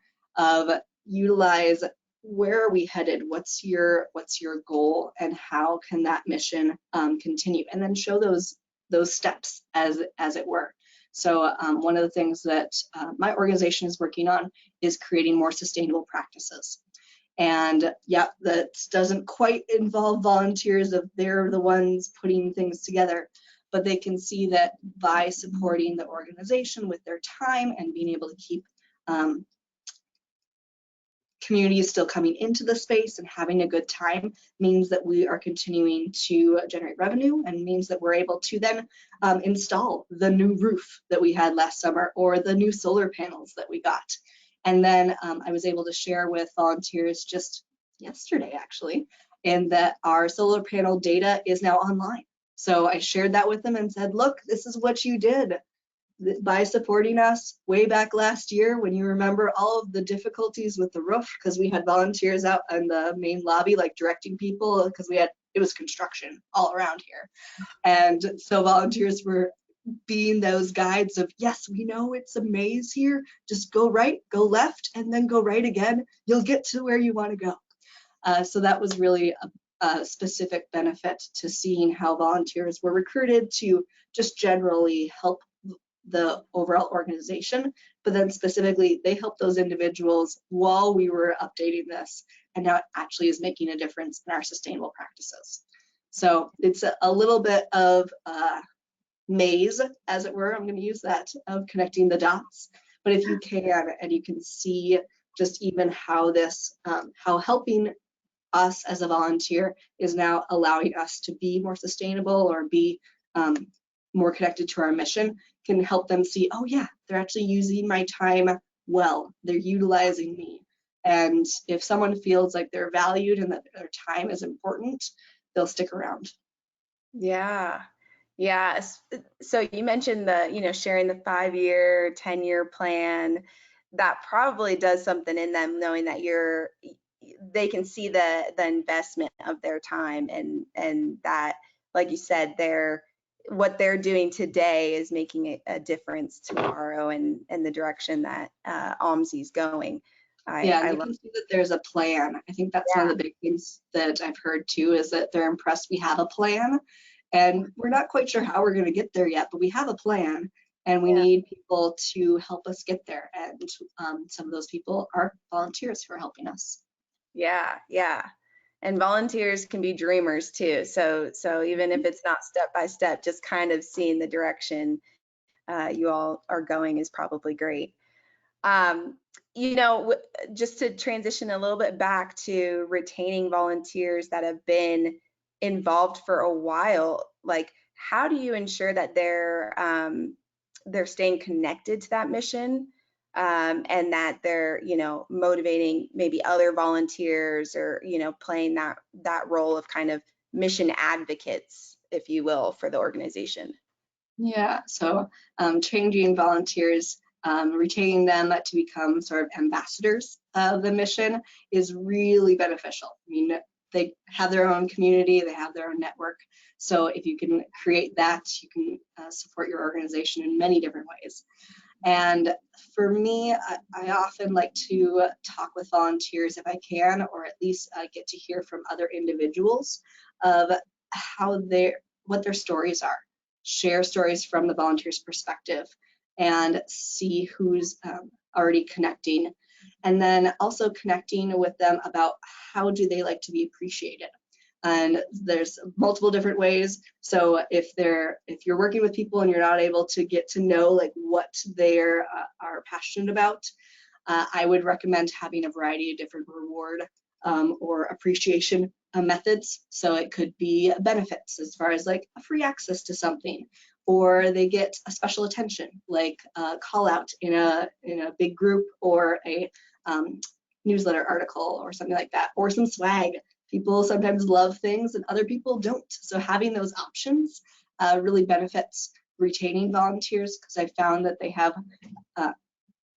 C: Utilize, where are we headed? What's your goal, and how can that mission continue? And then show those steps as it were. So one of the things that my organization is working on is creating more sustainable practices. And yeah, that doesn't quite involve volunteers if they're the ones putting things together, but they can see that by supporting the organization with their time and being able to keep communities still coming into the space and having a good time means that we are continuing to generate revenue, and means that we're able to then install the new roof that we had last summer or the new solar panels that we got. And then I was able to share with volunteers just yesterday, actually, and that our solar panel data is now online. So I shared that with them and said, look, this is what you did by supporting us way back last year, when you remember all of the difficulties with the roof, because we had volunteers out in the main lobby, like directing people, because it was construction all around here. And so volunteers were being those guides of, yes, we know it's a maze here, just go right, go left, and then go right again. You'll get to where you want to go. So that was really a specific benefit to seeing how volunteers were recruited to just generally help the overall organization, but then specifically they helped those individuals while we were updating this, and now it actually is making a difference in our sustainable practices. So it's a little bit of maze, as it were, I'm going to use that, of connecting the dots. But if you can, and you can see just even how this, how helping us as a volunteer is now allowing us to be more sustainable or be more connected to our mission, can help them see, oh yeah, they're actually using my time well, they're utilizing me. And if someone feels like they're valued and that their time is important, they'll stick around.
B: Yeah. Yeah. So you mentioned the, sharing the 5-year, 10-year plan. That probably does something in them, knowing that they can see the investment of their time, and that, like you said, what they're doing today is making a difference tomorrow and the direction that OMSI is going.
C: Yeah, and you can see that there's a plan. I think that's one of the big things that I've heard too, is that they're impressed we have a plan, and we're not quite sure how we're going to get there yet, but we have a plan, and we need people to help us get there. And some of those people are volunteers who are helping us.
B: Yeah, yeah. And volunteers can be dreamers too. So even if it's not step by step, just kind of seeing the direction you all are going is probably great. Just to transition a little bit back to retaining volunteers that have been involved for a while, like how do you ensure that they're staying connected to that mission, and that they're motivating maybe other volunteers, or playing that role of kind of mission advocates if you will, for the organization?
C: Yeah, so changing volunteers, retaining them to become sort of ambassadors of the mission is really beneficial. I mean, they have their own community, they have their own network. So if you can create that, you can support your organization in many different ways. And for me, I often like to talk with volunteers if I can, or at least get to hear from other individuals of what their stories are. Share stories from the volunteer's perspective and see who's already connecting. And then also connecting with them about how do they like to be appreciated. And there's multiple different ways. So if you're working with people and you're not able to get to know like what they are passionate about, I would recommend having a variety of different reward or appreciation methods. So it could be benefits as far as like a free access to something, or they get a special attention like a call out in a big group, or a newsletter article or something like that, or some swag. People sometimes love things and other people don't. So having those options really benefits retaining volunteers, because I found that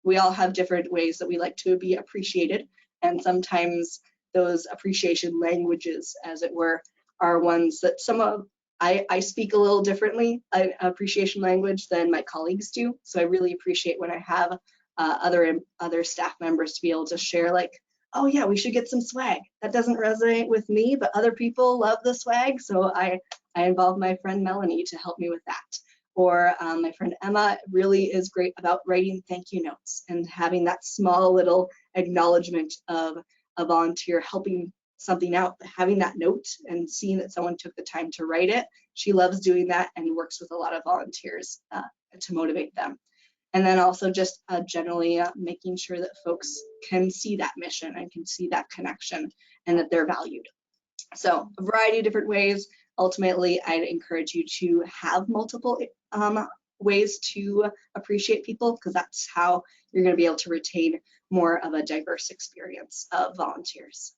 C: we all have different ways that we like to be appreciated. And sometimes those appreciation languages, as it were, are ones that I speak a little differently, appreciation language, than my colleagues do. So I really appreciate when I have other staff members to be able to share, like, oh yeah, we should get some swag. That doesn't resonate with me, but other people love the swag. So I involve my friend Melanie to help me with that. Or my friend Emma really is great about writing thank you notes and having that small little acknowledgement of a volunteer helping something out, having that note and seeing that someone took the time to write it. She loves doing that and works with a lot of volunteers to motivate them. And then also just generally making sure that folks can see that mission and can see that connection and that they're valued. So a variety of different ways. Ultimately, I'd encourage you to have multiple ways to appreciate people, because that's how you're going to be able to retain more of a diverse experience of volunteers.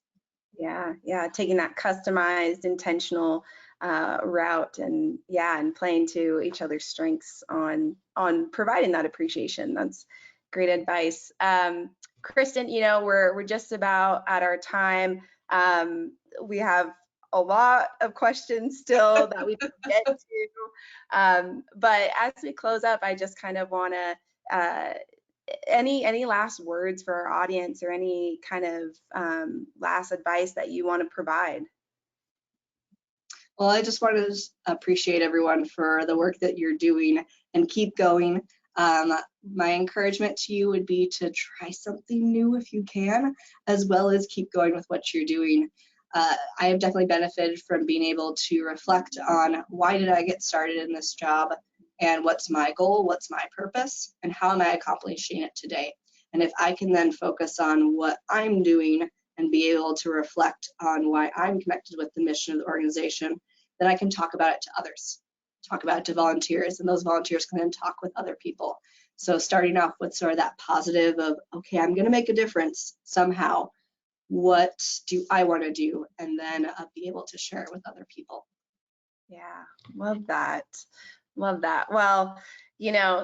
B: Yeah, taking that customized, intentional route, and playing to each other's strengths on providing that appreciation. That's great advice. Kristen, we're just about at our time. We have a lot of questions still that we didn't get to. But as we close up, I just kind of want to any last words for our audience, or any kind of last advice that you want to provide?
C: Well, I just want to appreciate everyone for the work that you're doing and keep going. My encouragement to you would be to try something new if you can, as well as keep going with what you're doing. I have definitely benefited from being able to reflect on, why did I get started in this job, and what's my goal, what's my purpose, and how am I accomplishing it today? And if I can then focus on what I'm doing and be able to reflect on why I'm connected with the mission of the organization, then I can talk about it to others, talk about it to volunteers, and those volunteers can then talk with other people. So starting off with sort of that positive of, okay, I'm going to make a difference somehow. What do I want to do? And then be able to share it with other people.
B: Yeah, love that. Love that. Well,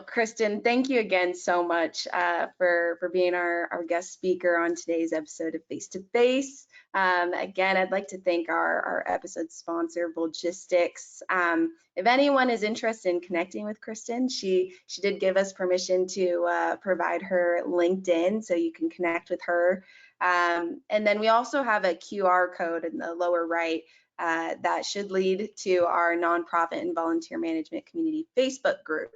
B: Kristen, thank you again so much for being our guest speaker on today's episode of Face to Face. Again, I'd like to thank our episode sponsor, Volgistics. If anyone is interested in connecting with Kristen, she did give us permission to provide her LinkedIn, so you can connect with her. And then we also have a QR code in the lower right that should lead to our nonprofit and volunteer management community Facebook group.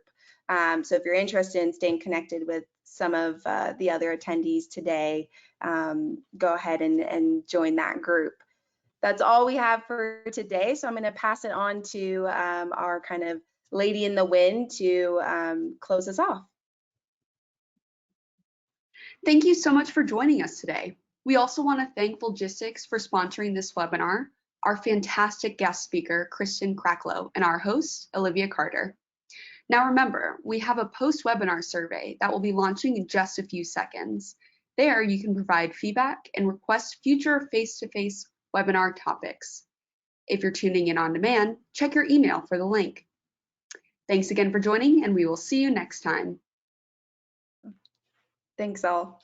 B: So if you're interested in staying connected with some of the other attendees today, go ahead and join that group. That's all we have for today. So I'm going to pass it on to our kind of lady in the wind to close us off.
A: Thank you so much for joining us today. We also want to thank Volgistics for sponsoring this webinar, our fantastic guest speaker, Kristen Kraklow, and our host, Olivia Carter. Now remember, we have a post-webinar survey that will be launching in just a few seconds. There, you can provide feedback and request future face-to-face webinar topics. If you're tuning in on demand, check your email for the link. Thanks again for joining, and we will see you next time.
B: Thanks all.